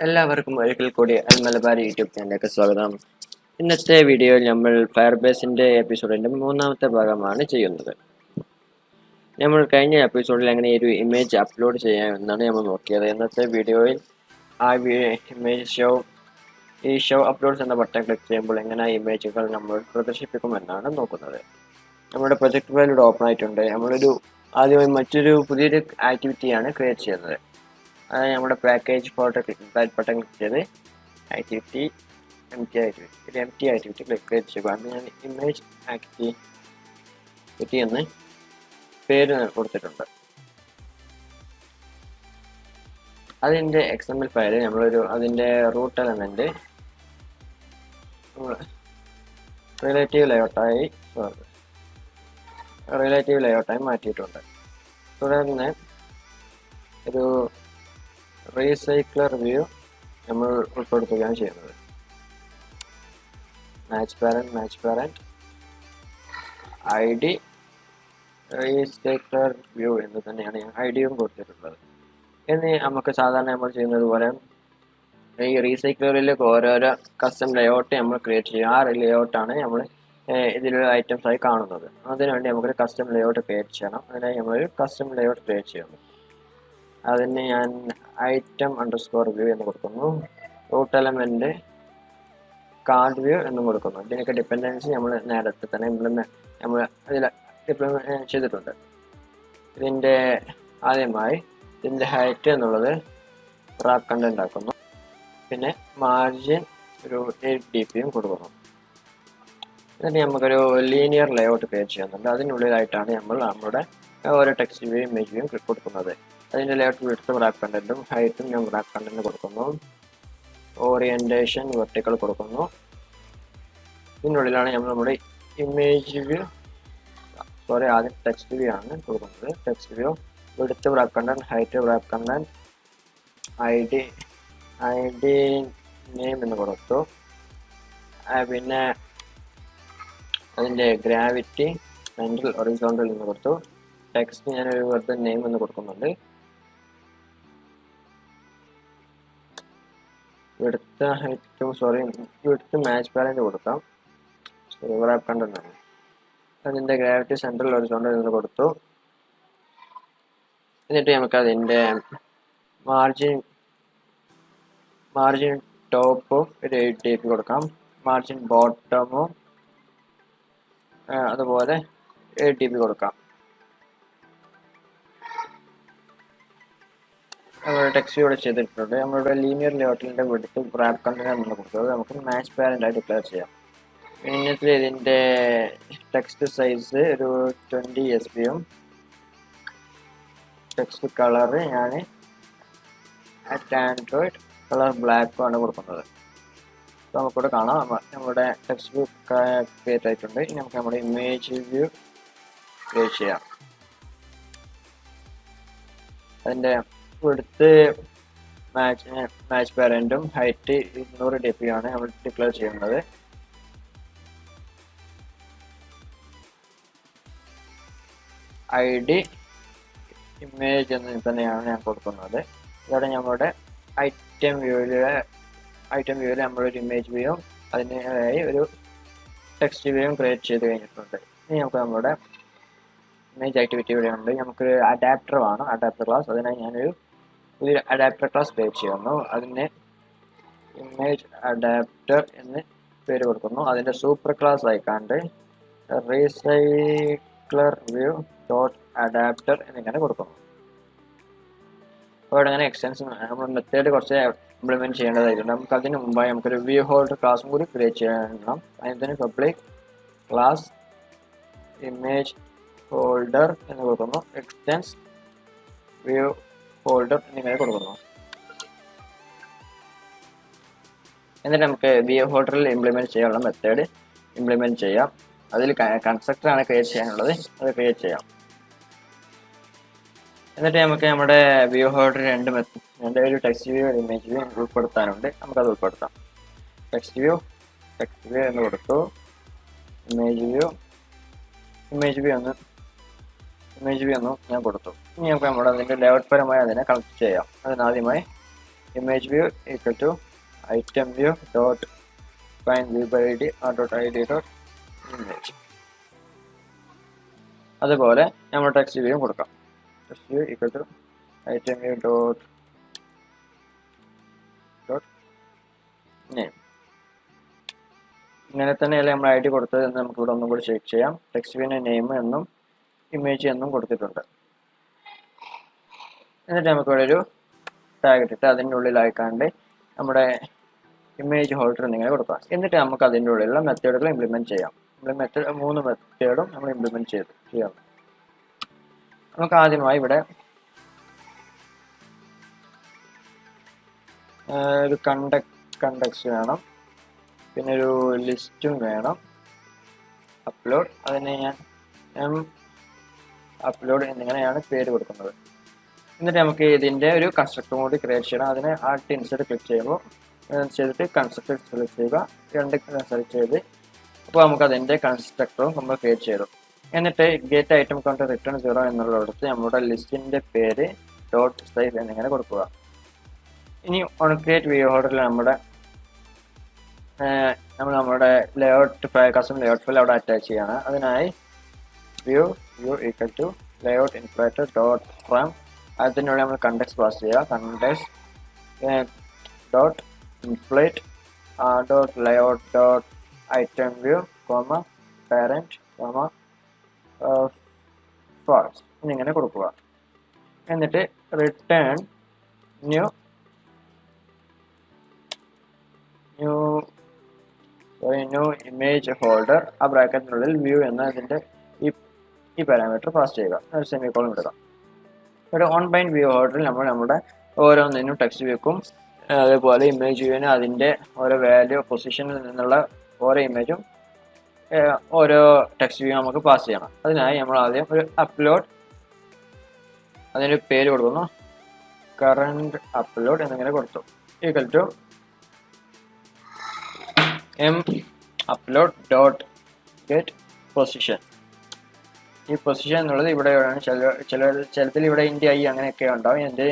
എല്ലാവർക്കും ഒരിക്കൽ കൂടി അൽമലബാർ യൂട്യൂബ് ചാനലിലേക്ക് സ്വാഗതം. ഇന്നത്തെ വീഡിയോയിൽ നമ്മൾ ഫയർബേസിന്റെ എപ്പിസോഡിന്റെ മൂന്നാമത്തെ ഭാഗമാണ് ചെയ്യുന്നത്. നമ്മൾ കഴിഞ്ഞ എപ്പിസോഡിൽ എങ്ങനെ ഒരു ഇമേജ് അപ്ലോഡ് ചെയ്യാമെന്നാണ് നമ്മൾ നോക്കിയത്. ഇന്നത്തെ വീഡിയോയിൽ ആ ഇമേജ് ഷോ അപ്ലോഡ്സ് എന്ന ബട്ടൺ ക്ലിക്ക് ചെയ്യുമ്പോൾ എങ്ങനെ ഇമേജുകൾ നമ്മൾ പ്രദർശിപ്പിക്കുമെന്നാണ് നോക്കുന്നത്. നമ്മുടെ പ്രൊജക്ട് ഫയൽ ഇവിടെ ഓപ്പൺ ആയിട്ടുണ്ട്. ആദ്യമായി മറ്റൊരു പുതിയൊരു ആക്ടിവിറ്റിയാണ് ക്രിയേറ്റ് ചെയ്യുന്നത്. അതായത് നമ്മുടെ പാക്കേജ് ഫോട്ടോ ബട്ടൺ ക്ലിക്ക് ചെയ്ത് activity M T activity click ചെയ്യുക. അന്ന് ഞാൻ ഇമേജ് ആക്ടിവിറ്റി എന്ന് പേര് കൊടുത്തിട്ടുണ്ട്. അതിൻ്റെ XML ഫയൽ അതിൻ്റെ റൂട്ട് എലമെന്റ് റിലേറ്റീവ് ലേഔട്ടായി മാറ്റിയിട്ടുണ്ട്. തുടർന്ന് ഒരു RecyclerView നമ്മൾ ഉൾപ്പെടുത്തുകയാണ് ചെയ്യുന്നത്. മാച്ച് പാരന്റ് ID RecyclerView എന്ന് തന്നെയാണ് ഞാൻ ഐഡിയും കൊടുത്തിട്ടുള്ളത്. ഇനി നമുക്ക് സാധാരണ നമ്മൾ ചെയ്യുന്നത് പോലെ ഈ റീസൈക്ലറിലേക്ക് ഓരോരോ കസ്റ്റം ലേഔട്ട് നമ്മൾ ക്രിയേറ്റ് ചെയ്യും. ആ ലേഔട്ടാണ് നമ്മൾ ഇതിലുള്ള ഐറ്റംസ് ആയി കാണുന്നത്. അതിനുവേണ്ടി നമുക്കൊരു കസ്റ്റം ലേഔട്ട് ക്രിയേറ്റ് ചെയ്യണം. അതിനായി നമ്മളൊരു കസ്റ്റം ലേഔട്ട് ക്രിയേറ്റ് ചെയ്യുന്നു. അതിന് ഞാൻ item_view എന്ന് കൊടുക്കുന്നു. റൂട്ട് എലമെന്റ് കാർഡ് വ്യൂ എന്ന് കൊടുക്കുന്നു. ഇതിനൊക്കെ ഡിപ്പെൻഡൻസി നമ്മൾ നേരത്തെ തന്നെ നമ്മൾ അതിൽ ഇംപ്ലിമെന്റ് ചെയ്തിട്ടുണ്ട്. ഇതിൻ്റെ ആദ്യമായി ഇതിൻ്റെ ഹൈറ്റ് എന്നുള്ളത് റാപ്പ് കണ്ടന്റ് ആക്കുന്നു. പിന്നെ മാർജിൻ ഒരു 8 dp കൊടുക്കുന്നു. എന്നിട്ട് നമുക്കൊരു ലീനിയർ ലേഔട്ട് ക്രിയേറ്റ് ചെയ്യുന്നുണ്ട്. അതിനുള്ളിലായിട്ടാണ് നമ്മൾ നമ്മുടെ ഓരോ ടെക്സ്റ്റ് വ്യൂ ഇമേജ് വ്യൂ കൊടുക്കുന്നത്. അതിൻ്റെ ലേഔട്ട് വിഡ്ത്ത് റാപ്പ് കണ്ടന്റും ഹൈറ്റും ഞാൻ റാപ്പ് കണ്ടന്റ് കൊടുക്കുന്നു. ഓറിയന്റേഷൻ വെർട്ടിക്കൽ കൊടുക്കുന്നു. ഇതിനുള്ളിലാണ് നമ്മുടെ ഇമേജ് വ്യൂ ആദ്യം ടെക്സ്റ്റ് വ്യൂ ആണ് കൊടുക്കുന്നത്. Text view width wrap content height wrap content ID name എന്ന് കൊടുത്തു. പിന്നെ അതിൻ്റെ ഗ്രാവിറ്റി സെൻട്രൽ ഹൊറിസോണ്ടൽ എന്ന് കൊടുത്തു. ടെക്സ്റ്റ് ഞാനൊരു വെറുതെ നെയിം എന്ന് കൊടുക്കുന്നുണ്ട്. വിഡ്ത്ത് മാച്ച് പാരന്റ് കൊടുക്കാം. റാപ്പ് കണ്ടന്റ് ആണ്. അതിൻ്റെ ഗ്രാവിറ്റി സെൻട്രൽ ഹൊറിസോണ്ടൽ എന്ന് കൊടുത്തു. എന്നിട്ട് നമുക്ക് അതിൻ്റെ മാർജിൻ ടോപ്പും ഒരു 8 dp കൊടുക്കാം. മാർജിൻ ബോട്ടമും അതുപോലെ 8 dp കൊടുക്കാം. നമ്മുടെ ടെക്സ്റ്റ് ഇവിടെ ചെയ്തിട്ടുണ്ട്. നമ്മളുടെ ലീനിയർ ലേഔട്ടിൻ്റെ വിഡ്ത്ത് റാപ്പ് കണ്ടന്റ് എന്ന് കൊടുത്തത് നമുക്ക് മാച്ച് പാരന്റ് ആയി ഡിക്ലെയർ ചെയ്യാം. എന്നിട്ട് ഇതിൻ്റെ ടെക്സ്റ്റ് സൈസ് ഒരു 20 sb ടെക്സ്റ്റ് കളർ ഞാൻ ആൻഡ്രോയിഡ് കളർ ബ്ലാക്കും ആണ് കൊടുക്കുന്നത്. അപ്പോൾ നമുക്കിവിടെ കാണാം നമ്മുടെ ടെക്സ്റ്റ് വ്യൂ ക്രിയേറ്റ് ആയിട്ടുണ്ട്. ഇനി നമുക്ക് നമ്മുടെ ഇമേജ് വ്യൂ ക്രിയേറ്റ് ചെയ്യാം. അതിൻ്റെ വിഡ്ത്ത് മാച്ച് പാരന്റും ഹൈറ്റ് 200 dp ആണ് നമ്മൾ ഡിക്ലെയർ ചെയ്യുന്നത്. ID ഇമേജ് എന്ന് തന്നെയാണ് ഞാൻ കൊടുക്കുന്നത്. ഇതോടെ നമ്മുടെ ഐറ്റം വ്യൂവിൽ നമ്മളൊരു ഇമേജ് വ്യൂവും അതിനായി ഒരു ടെക്സ്റ്റ് വ്യൂവും ക്രിയേറ്റ് ചെയ്ത് കഴിഞ്ഞിട്ടുണ്ട്. ഇനി നമുക്ക് നമ്മുടെ ഇമേജ് ആക്ടിവിറ്റി ഇവിടെ ഉണ്ട്. നമുക്കൊരു അഡാപ്റ്റർ വേണം, അഡാപ്റ്റർ ക്ലാസ്. അതിനായി ഞാനൊരു പുതിയ അഡാപ്റ്റർ ക്ലാസ് ക്രിയേറ്റ് ചെയ്യുന്നു. അതിന് ഇമേജ് അഡാപ്റ്റർ എന്ന് പേര് കൊടുക്കുന്നു. അതിൻ്റെ സൂപ്പർ ക്ലാസ് ആയിക്കാണ്ട് RecyclerView .adapter എന്നിങ്ങനെ കൊടുക്കുന്നു. അപ്പോൾ അങ്ങനെ എക്സ്റ്റൻഷൻ നമ്മൾ മെത്തേഡ് കുറച്ച് ഇംപ്ലിമെന്റ് ചെയ്യേണ്ടതായിട്ടുണ്ട്. നമുക്ക് അതിന് മുമ്പായി നമുക്കൊരു വ്യൂ ഹോൾഡർ ക്ലാസ്സും കൂടി ക്രിയേറ്റ് ചെയ്യണം. അതിന് പബ്ലിക് ക്ലാസ് ഇമേജ് ഹോൾഡർ എന്ന് കൊടുക്കുന്നു. എക്സ്റ്റൻസ് വ്യൂ ഹോൾഡർ എന്നിങ്ങനെ കൊടുക്കുന്നു. എന്നിട്ട് നമുക്ക് വ്യൂ ഹോൾഡറിൽ ഇംപ്ലിമെന്റ് ചെയ്യാനുള്ള മെത്തേഡ് ഇംപ്ലിമെന്റ് ചെയ്യാം. അതിൽ കൺസ്ട്രക്ടർ ആണ് ക്രിയേറ്റ് ചെയ്യാനുള്ളത്. അത് ക്രിയേറ്റ് ചെയ്യാം. എന്നിട്ട് നമുക്ക് നമ്മുടെ വ്യൂ ഹോൾഡർ രണ്ട് ഒരു ടെക്സ്റ്റ് വ്യൂ ഇമേജ് വ്യൂ ഉൾപ്പെടുത്താനുണ്ട്. നമുക്കത് ഉൾപ്പെടുത്താം. ടെക്സ്റ്റ് വ്യൂ എന്ന് കൊടുത്തു. ഇമേജ് വ്യൂ ഒന്ന് ഞാൻ കൊടുത്തു. ഇനി നമുക്ക് അതിൻ്റെ ലേഔട്ട് പരമായി അതിനെ കണക്ട് ചെയ്യാം. അതിനാദ്യമായി image view equal to item view dot find view by id or dot id dot image. അതുപോലെ നമ്മൾ ടെക്സ്റ്റ് വ്യൂ കൊടുക്കാം. Text view equal to item view dot name. ഇങ്ങനെ തന്നെയല്ലേ നമ്മൾ ഐ ഡി കൊടുത്തത് എന്ന് നമുക്ക് ഇവിടെ ഒന്നും കൂടി ചെക്ക് ചെയ്യാം. ടെക്സ്റ്റ് വ്യൂവിന് നെയിം എന്നും ഇമേജ് എന്നും കൊടുത്തിട്ടുണ്ട്. എന്നിട്ട് നമുക്ക് ഇവിടെ ഒരു ടാഗ് ഇട്ടിട്ട് അതിൻ്റെ ഉള്ളിലായിക്കാണ്ട് നമ്മുടെ ഇമേജ് ഹോൾഡർ എന്നിങ്ങനെ കൊടുക്കാം. എന്നിട്ട് നമുക്ക് അതിൻ്റെ ഉള്ളിലുള്ള മെത്തേഡുകൾ ഇംപ്ലിമെൻറ്റ് ചെയ്യാം. മൂന്ന് മെത്തേഡും നമ്മൾ ഇംപ്ലിമെൻറ്റ് ചെയ്യാം. നമുക്ക് ആദ്യമായി ഇവിടെ ഒരു കണ്ടക്സ് വേണം, പിന്നെ ഒരു ലിസ്റ്റും വേണം, അപ്ലോഡ്, അതിനെ ഞാൻ അപ്ലോഡ് എന്നിങ്ങനെയാണ് പേര് കൊടുക്കുന്നത്. എന്നിട്ട് നമുക്ക് ഇതിൻ്റെ ഒരു കൺസ്ട്രക്ടർ കൂടി ക്രിയേറ്റ് ചെയ്യണം. അതിനെ ആർട്ട് ഇൻസെർട്ട് ക്ലിക്ക് ചെയ്യുമ്പോൾ ചെയ്തിട്ട് കൺസ്ട്രക്ടർ സെലക്ട് ചെയ്യുക, രണ്ട് സെലക്ട് ചെയ്ത് അപ്പോൾ നമുക്ക് അതിൻ്റെ കൺസ്ട്രക്ടറും നമ്മൾ ക്രിയേറ്റ് ചെയ്തു. എന്നിട്ട് ഗെറ്റ് ഐറ്റം കൗണ്ട് റിട്ടേൺ 0 എന്നുള്ളിടത്ത് നമ്മുടെ ലിസ്റ്റിൻ്റെ പേര് ഡോട്ട് സൈസ് എന്നിങ്ങനെ കൊടുക്കുക. ഇനി ഓൺ ക്രിയേറ്റ് വ്യൂ ഹോൾഡറിൽ നമ്മുടെ layout file, custom layout file അവിടെ അറ്റാച്ച് ചെയ്യാണ്. അതിനായി view equal to layout inflater dot from, അതിനുള്ള നമ്മൾ കണ്ടക്സ് പാസ് ചെയ്യുക. Context dot inflate dot layout dot item view comma parent comma false എന്നിങ്ങനെ കൊടുക്കുക. എന്നിട്ട് റിട്ടേൺ ന്യൂ ഇമേജ് ഹോൾഡർ, ആ ബ്രാക്കറ്റിനുള്ളിൽ വ്യൂ എന്ന ഇതിൻ്റെ ഈ പാരാമീറ്റർ പാസ് ചെയ്യുക. ഒരു സെമിക്കോളൻ ഇടുക. ഒരു ഓൺ ബൈൻഡ് വ്യൂ ഹോൾഡറിൽ നമ്മുടെ ഓരോന്നിനും ടെക്സ്റ്റ് വ്യൂക്കും അതേപോലെ ഇമേജ് വ്യൂവിന് അതിൻ്റെ ഓരോ വാല്യൂ പൊസിഷനിൽ നിന്നുള്ള ഓരോ ഇമേജും ഓരോ ടെക്സ്റ്റ് വ്യൂ നമുക്ക് പാസ് ചെയ്യണം. അതിനായി നമ്മൾ ആദ്യം ഒരു അപ്ലോഡ്, അതിൻ്റെ പേര് കൊടുക്കുന്നു, കറണ്ട് അപ്ലോഡ് എന്നിങ്ങനെ കൊടുത്തു. Equal to upload dot get position. ഈ പൊസിഷൻ എന്നുള്ളത് ഇവിടെയാണ്. ചിലത്തിൽ ഇവിടെ ഇന്ത്യ ഐ അങ്ങനെയൊക്കെ ഉണ്ടാവും. എൻ്റെ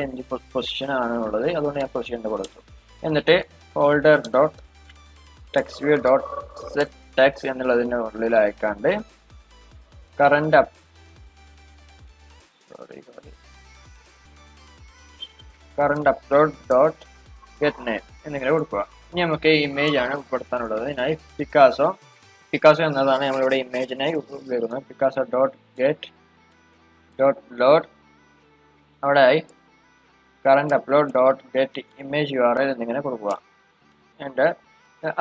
പൊസിഷൻ ആണ് ഉള്ളത്, അതുകൊണ്ട് ഞാൻ പൊസിഷൻ്റെ കൊടുത്തു. എന്നിട്ട് holder dot text view dot set text എന്നുള്ളതിൻ്റെ ഉള്ളിൽ അയക്കാണ്ട് current upload dot get name എന്നിങ്ങനെ കൊടുക്കുക. ഇനി നമുക്ക് ഇമേജ് ആണ് ഉൾപ്പെടുത്താനുള്ളത്. അതിനായി പിക്കാസോ എന്നതാണ് നമ്മളിവിടെ ഇമേജിനായി ഉപയോഗിക്കുന്നത്. Picasso dot get dot load, അവിടെ ആയി current upload dot get image URL എന്നിങ്ങനെ കൊടുക്കുക. എന്നിട്ട്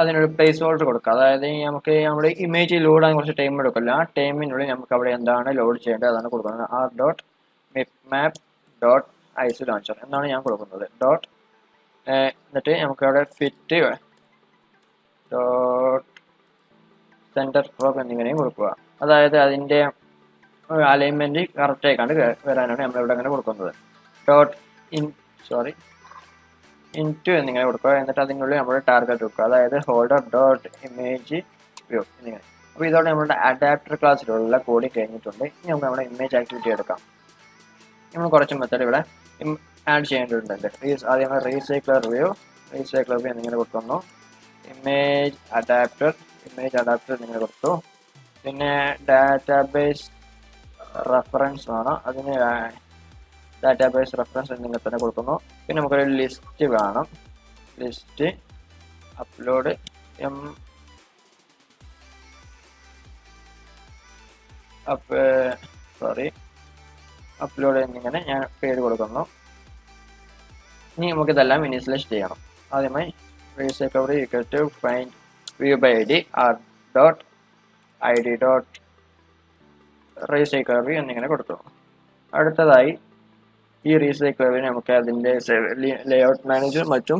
അതിനൊരു പ്ലേസ് ഹോൾഡർ കൊടുക്കുക. അതായത് നമുക്ക് നമ്മുടെ ഇമേജ് ലോഡ് ആകാൻ കുറച്ച് ടൈം എടുക്കില്ല. ആ ടൈമിനുള്ളിൽ നമുക്ക് അവിടെ എന്താണ് ലോഡ് ചെയ്യേണ്ടത് അതാണ് കൊടുക്കുന്നത്. R dot map dot ice launcher എന്നാണ് ഞാൻ കൊടുക്കുന്നത്. ഡോട്ട് എന്നിട്ട് നമുക്ക് അവിടെ ഫിറ്റ് ഡോട്ട് സെൻറ്റർ പ്രോപ്പ് എന്നിങ്ങനെയും കൊടുക്കുക. അതായത് അതിൻ്റെ അലൈൻമെൻറ്റ് കറക്റ്റായിക്കാണ്ട് വരാനാണ് നമ്മളിവിടെ അങ്ങനെ കൊടുക്കുന്നത്. ഡോട്ട് ഇൻറ്റു എന്നിങ്ങനെ കൊടുക്കുക. എന്നിട്ട് അതിനുള്ളിൽ നമ്മൾ ടാർഗറ്റ് വെക്കുക. അതായത് ഹോൾഡർ ഡോട്ട് ഇമേജ് വ്യൂ എന്നിങ്ങനെ. അപ്പോൾ ഇതോടെ നമ്മുടെ അഡാപ്റ്റർ ക്ലാസ്സിലുള്ള കോഡ് കഴിഞ്ഞിട്ടുണ്ട്. ഇനി നമുക്ക് നമ്മുടെ ഇമേജ് ആക്ടിവിറ്റി എടുക്കാം. നമ്മൾ കുറച്ച് മെത്തേഡ് ഇവിടെ ആഡ് ചെയ്യേണ്ടതുണ്ട്. ആദ്യം റീസൈക്ലർ വ്യൂ എന്നിങ്ങനെ കൊടുക്കുന്നു. ഇമേജ് അഡാപ്റ്റർ എന്നിങ്ങനെ കൊടുത്തു. പിന്നെ ഡാറ്റാബേസ് റെഫറൻസ് വേണം, അതിന് ഡാറ്റാബേസ് റെഫറൻസ് എന്നിങ്ങനെ തന്നെ കൊടുക്കുന്നു. പിന്നെ നമുക്കൊരു ലിസ്റ്റ് വേണം. ലിസ്റ്റ് അപ്ലോഡ് അപ്ലോഡ് എന്നിങ്ങനെ ഞാൻ പേര് കൊടുക്കുന്നു. ഇനി നമുക്കിതെല്ലാം ഇനീഷ്യലൈസ് ചെയ്യണം. ആദ്യമായി RecyclerView equal to find view by id r dot id dot RecyclerView എന്നിങ്ങനെ കൊടുത്തു. അടുത്തതായി ഈ RecyclerView നമുക്ക് അതിൻ്റെ ലേഔട്ട് മാനേജർ മറ്റും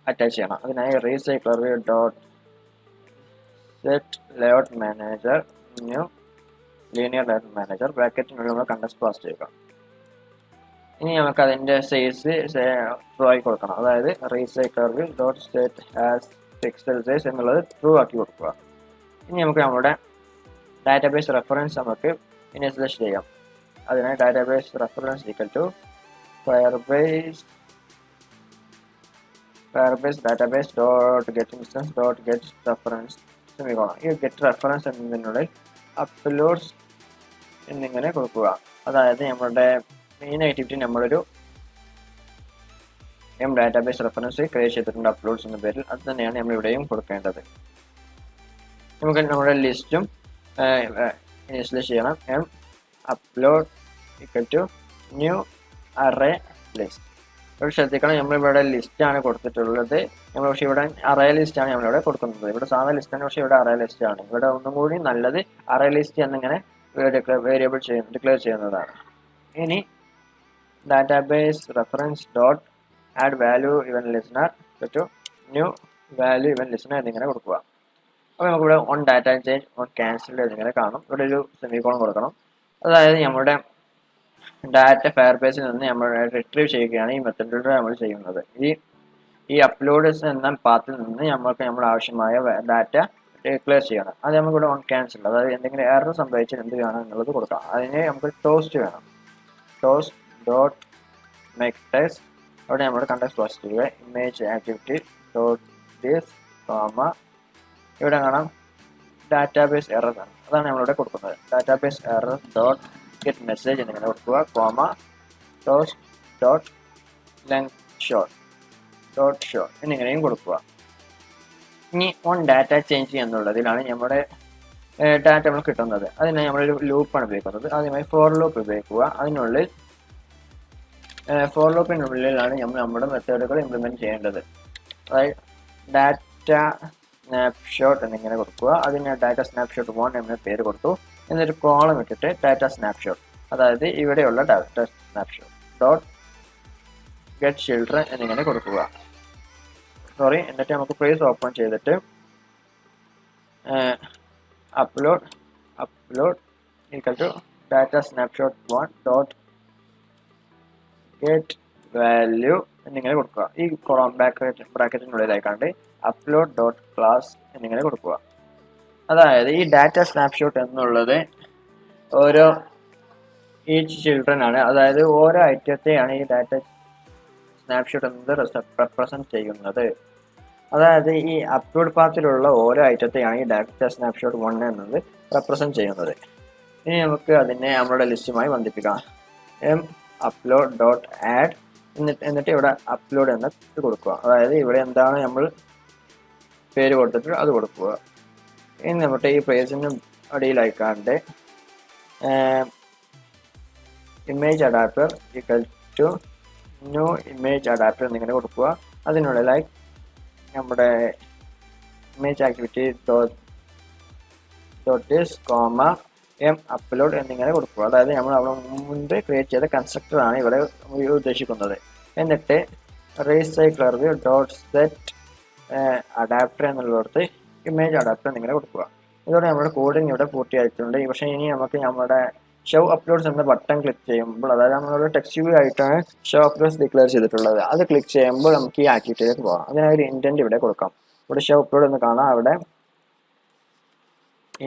അറ്റാച്ച് ചെയ്യണം. അതിനായി RecyclerView dot set layout manager new linear layout manager ബ്രാക്കറ്റിനുള്ളിൽ നമ്മൾ കണ്ടക്സ് പാസ് ചെയ്യുക. ഇനി നമുക്ക് അതിൻ്റെ സൈസ് ട്രൂ ആയി കൊടുക്കണം. അതായത് RecyclerView dot set as pixel size എന്നുള്ളത് ട്രൂ ആക്കി കൊടുക്കുക. ഇനി നമുക്ക് നമ്മുടെ ഡാറ്റാബേസ് റെഫറൻസ് നമുക്ക് ഇനീഷ്യലൈസ് ചെയ്യാം. അതിനായി database reference equal to Firebase Firebase database dot get instance dot get reference semicolon. ഈ get reference എന്നതിനുള്ളിൽ uploads എന്നിങ്ങനെ കൊടുക്കുക. അതായത് നമ്മുടെ മെയിൻ ആക്ടിവിറ്റി നമ്മളൊരു ഡാറ്റാബേസ് റെഫറൻസ് ക്രിയേറ്റ് ചെയ്തിട്ടുണ്ട് അപ്ലോഡ്സ് എന്ന പേരിൽ. അത് തന്നെയാണ് നമ്മൾ ഇവിടെയും കൊടുക്കേണ്ടത്. നമുക്ക് നമ്മുടെ ലിസ്റ്റും ഇനിഷ്യലൈസ് ചെയ്യണം. upload equal to new array list. ഇവിടെ ശ്രദ്ധിക്കണം, നമ്മളിവിടെ ലിസ്റ്റ് ആണ് കൊടുത്തിട്ടുള്ളത്. നമ്മൾ പക്ഷേ ഇവിടെ അറേ ലിസ്റ്റ് ആണ് നമ്മളിവിടെ കൊടുക്കുന്നത്. ഇവിടെ സാധാരണ ലിസ്റ്റ് ആണ്, പക്ഷേ ഇവിടെ അറേ ലിസ്റ്റ് ആണ്. ഇവിടെ ഒന്നും കൂടി നല്ലത് അറേ ലിസ്റ്റ് എന്നിങ്ങനെ വേരിയബിൾ ഡിക്ലെയർ ചെയ്യുന്നതാണ്. ഇനി database reference dot add value event listener to new value event listener എന്നിങ്ങനെ കൊടുക്കുക. അപ്പോൾ നമുക്കിവിടെ on data change on cancelled എന്നിങ്ങനെ കാണും. ഇവിടെ ഒരു സെമിക്കോളൻ കൊടുക്കണം. അതായത് നമ്മുടെ ഡാറ്റ ഫയർബേസിൽ നിന്ന് നമ്മൾ റിട്രീവ് ചെയ്യുകയാണ് ഈ മെത്തഡിലൂടെ നമ്മൾ ചെയ്യുന്നത്. ഈ അപ്ലോഡ്സ് എന്ന പാത്തിൽ നിന്ന് നമുക്ക് നമ്മുടെ ആവശ്യമായ ഡാറ്റ ഡിക്ലെയർ ചെയ്യണം. അത് നമുക്കിവിടെ ഓൺ ക്യാൻസൽ, അതായത് എന്തെങ്കിലും എറർ സംഭവിച്ചാൽ എന്ത് വേണം എന്നുള്ളത് കൊടുക്കാം. അതിന് നമുക്ക് ടോസ്റ്റ് വേണം. ടോസ്റ്റ് ഡോട്ട് മേക്ക് ടെക്സ്റ്റ്, അവിടെ നമ്മൾ കണ്ടക്സ്റ്റ് പാസ് ചെയ്യുക. Image activity dot this comma, ഇവിടെ കാണാം ഡാറ്റാബേസ് എറർ ആണ്, അതാണ് നമ്മളിവിടെ കൊടുക്കുന്നത്. Database error dot get message എന്നിങ്ങനെ കൊടുക്കുക. Comma toast dot length short dot show എന്നിങ്ങനെയും കൊടുക്കുക. ഇനി ഓൺ ഡാറ്റ ചേഞ്ച് എന്നുള്ളതിലാണ് നമ്മുടെ ഡാറ്റ നമ്മൾ കിട്ടുന്നത്. അതിനായി നമ്മളൊരു ലൂപ്പാണ് ഉപയോഗിക്കുന്നത്. ആദ്യമായി ഫോർ ലൂപ്പ് ഉപയോഗിക്കുക. അതിനുള്ളിൽ ഫോർ ലൂപ്പിനുള്ളിലാണ് നമ്മൾ നമ്മുടെ മെത്തേഡുകൾ ഇംപ്ലിമെൻറ്റ് ചെയ്യേണ്ടത്. അതായത് ഡാറ്റ സ്നാപ്ഷോട്ട് എന്നിങ്ങനെ കൊടുക്കുക. അതിന് ഡാറ്റ സ്നാപ്ഷോട്ട് 1 എന്ന പേര് കൊടുത്തു. എന്നിട്ട് കോളം ഇട്ടിട്ട് ഡാറ്റ സ്നാപ്ഷോട്ട്, അതായത് ഇവിടെയുള്ള data snapshot dot get children എന്നിങ്ങനെ കൊടുക്കുക. എന്നിട്ട് നമുക്ക് പേജ് ഓപ്പൺ ചെയ്തിട്ട് upload equal to data snapshot 1 dot get value എന്നിങ്ങനെ കൊടുക്കുക. ഈ ബ്രാക്കറ്റിനുള്ളിലായിക്കാണ്ട് upload dot class എന്നിങ്ങനെ കൊടുക്കുക. അതായത് ഈ ഡാറ്റ സ്നാപ്ഷോട്ട് എന്നുള്ളത് ഓരോ ഈച്ച് ചിൽഡ്രൻ ആണ്. അതായത് ഓരോ ഐറ്റത്തെയാണ് ഈ ഡാറ്റ സ്നാപ്ഷോട്ട് എന്നത് റെപ്രസെന്റ് ചെയ്യുന്നത്. അതായത് ഈ അപ്ലോഡ് പാത്തിലുള്ള ഓരോ ഐറ്റത്തെയാണ് ഈ ഡാറ്റ സ്നാപ്ഷോട്ട് 1 എന്നത് റെപ്രസെന്റ് ചെയ്യുന്നത്. ഇനി നമുക്ക് അതിനെ നമ്മുടെ ലിസ്റ്റുമായി ബന്ധിപ്പിക്കാം. upload ഡോട്ട് ആഡ് എന്നിട്ട് ഇവിടെ അപ്ലോഡ് എന്ന് കൊടുക്കുക. അതായത് ഇവിടെ എന്താണ് നമ്മൾ പേര് കൊടുത്തിട്ട് അത് കൊടുക്കുക. ഇനി നമ്മുടെ ഈ പേജിന് അടിയിലായിക്കാണ്ട് image adapter equal to new image adapter എന്നിങ്ങനെ കൊടുക്കുക. അതിനുള്ളിലായി നമ്മുടെ image activity dot this comma upload എന്നിങ്ങനെ കൊടുക്കുക. അതായത് നമ്മൾ അവിടെ മുൻപ് ക്രിയേറ്റ് ചെയ്ത കൺസ്ട്രക്ടർ ആണ് ഇവിടെ ഉദ്ദേശിക്കുന്നത്. എന്നിട്ട് RecyclerView ഡോട്ട് സെറ്റ് അഡാപ്റ്റർ എന്നുള്ളിടത്ത് ഇമേജ് അഡാപ്റ്റർ എന്നിങ്ങനെ കൊടുക്കുക. ഇതോടെ നമ്മുടെ കോഡിങ് ഇവിടെ പൂർത്തിയായിട്ടുണ്ട്. പക്ഷേ ഇനി നമുക്ക് നമ്മുടെ ഷോ അപ്ലോഡ്സ് എന്ന ബട്ടൺ ക്ലിക്ക് ചെയ്യുമ്പോൾ, അതായത് നമ്മളൊരു ടെക്സ്റ്റ് വ്യൂ ആയിട്ടാണ് ഷോ അപ്ലോഡ്സ് ഡിക്ലെയർ ചെയ്തിട്ടുള്ളത്. അത് ക്ലിക്ക് ചെയ്യുമ്പോൾ നമുക്ക് ഈ ആക്ടിവിറ്റിയിലേക്ക് പോകാം. അതിനൊരു ഇൻറ്റൻറ്റ് ഇവിടെ കൊടുക്കാം. ഇവിടെ ഷോ അപ്ലോഡ് എന്ന് കാണാം. അവിടെ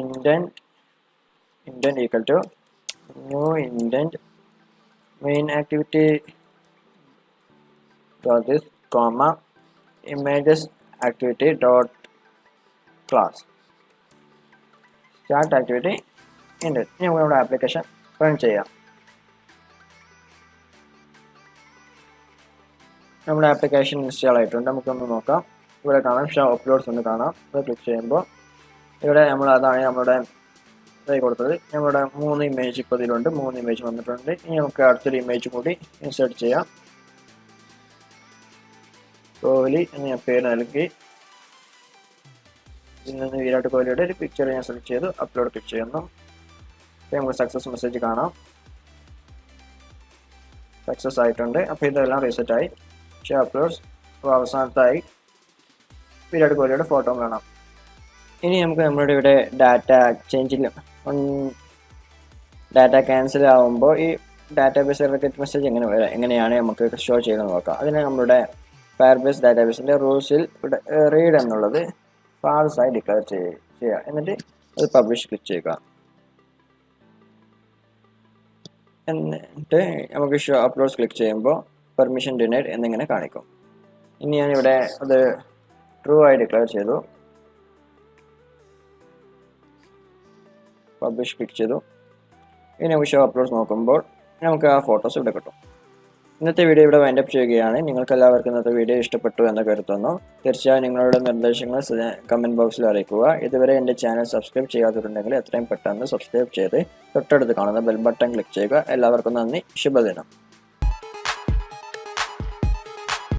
intent equal to new intent main activity dot this comma images activity dot class start activity intent. ഇനി നമ്മുടെ ആപ്ലിക്കേഷൻ റൺ ചെയ്യാം. നമ്മുടെ ആപ്ലിക്കേഷൻ ഇൻസ്റ്റാൾ ആയിട്ടുണ്ട്. നമുക്കൊന്ന് നോക്കാം. ഇവിടെ കാണാം ഷോ അപ്ലോഡ്സ് എന്ന് കാണാം. ഇവിടെ ക്ലിക്ക് ചെയ്യുമ്പോൾ ഇവിടെ അതാണ് നമ്മുടെ ഇതായി കൊടുത്തത്. നമ്മുടെ 3 ഇമേജ് ഇപ്പോൾ ഇതിലുണ്ട്. 3 ഇമേജ് വന്നിട്ടുണ്ട്. ഇനി നമുക്ക് അടുത്തൊരു ഇമേജ് കൂടി ഇൻസേർട്ട് ചെയ്യാം. കോഹ്ലി എന്ന് ഞാൻ പേര് നൽകി. ഇതിൽ നിന്ന് വിരാട് കോഹ്ലിയുടെ ഒരു പിക്ചർ ഞാൻ സെലക്ട് ചെയ്തു. അപ്ലോഡ് ക്ലിക്ക് ചെയ്യുന്നു. നമുക്ക് സക്സസ് മെസ്സേജ് കാണാം. സക്സസ് ആയിട്ടുണ്ട്. അപ്പോൾ ഇതെല്ലാം റീസെറ്റ് ആയി. Show uploads. അപ്പോൾ അവസാനത്തായി വിരാട് കോഹ്ലിയുടെ ഫോട്ടോ കാണാം. ഇനി നമുക്ക് നമ്മുടെ ഇവിടെ ഡാറ്റ ചേഞ്ചിൽ ഡാറ്റ ക്യാൻസൽ ആകുമ്പോൾ ഈ ഡാറ്റാബേസ് ഗെറ്റ് മെസ്സേജ് എങ്ങനെയാണ് നമുക്ക് ഷോ ചെയ്ത് നോക്കാം. അതിന് നമ്മുടെ ഫയർബേസ് ഡാറ്റാബേസിൻ്റെ റൂൾസിൽ ഇവിടെ റീഡ് എന്നുള്ളത് ഫാൾസ് ആയി ഡിക്ലെയർ ചെയ്യുക. എന്നിട്ട് അത് പബ്ലിഷ് ക്ലിക്ക് ചെയ്യുക. എന്നിട്ട് നമുക്ക് ഷോ അപ്ലോഡ്സ് ക്ലിക്ക് ചെയ്യുമ്പോൾ പെർമിഷൻ ഡിനൈഡ് എന്നിങ്ങനെ കാണിക്കും. ഇനി ഞാനിവിടെ അത് ട്രൂ ആയി ഡിക്ലെയർ ചെയ്തു. പബ്ലിഷ് ക്ലിക്ക് ചെയ്തു. ഇനി നമുക്ക് ഷോ അപ്ലോഡ്സ് നോക്കുമ്പോൾ നമുക്ക് ആ ഫോട്ടോസ് ഇവിടെ കിട്ടും. ഇന്നത്തെ വീഡിയോ ഇവിടെ വൈൻഡപ്പ് ചെയ്യുകയാണ്. നിങ്ങൾക്ക് എല്ലാവർക്കും ഇന്നത്തെ വീഡിയോ ഇഷ്ടപ്പെട്ടു എന്ന് കരുതുന്നു. തീർച്ചയായും നിങ്ങളുടെ നിർദ്ദേശങ്ങൾ കമൻറ്റ് ബോക്സിൽ അറിയിക്കുക. ഇതുവരെ എൻ്റെ ചാനൽ സബ്സ്ക്രൈബ് ചെയ്യാത്തവരുണ്ടെങ്കിൽ എത്രയും പെട്ടെന്ന് സബ്സ്ക്രൈബ് ചെയ്ത് തൊട്ടടുത്ത് കാണുന്ന ബെൽ ബട്ടൺ ക്ലിക്ക് ചെയ്യുക. എല്ലാവർക്കും നന്ദി. ശുഭദിനം.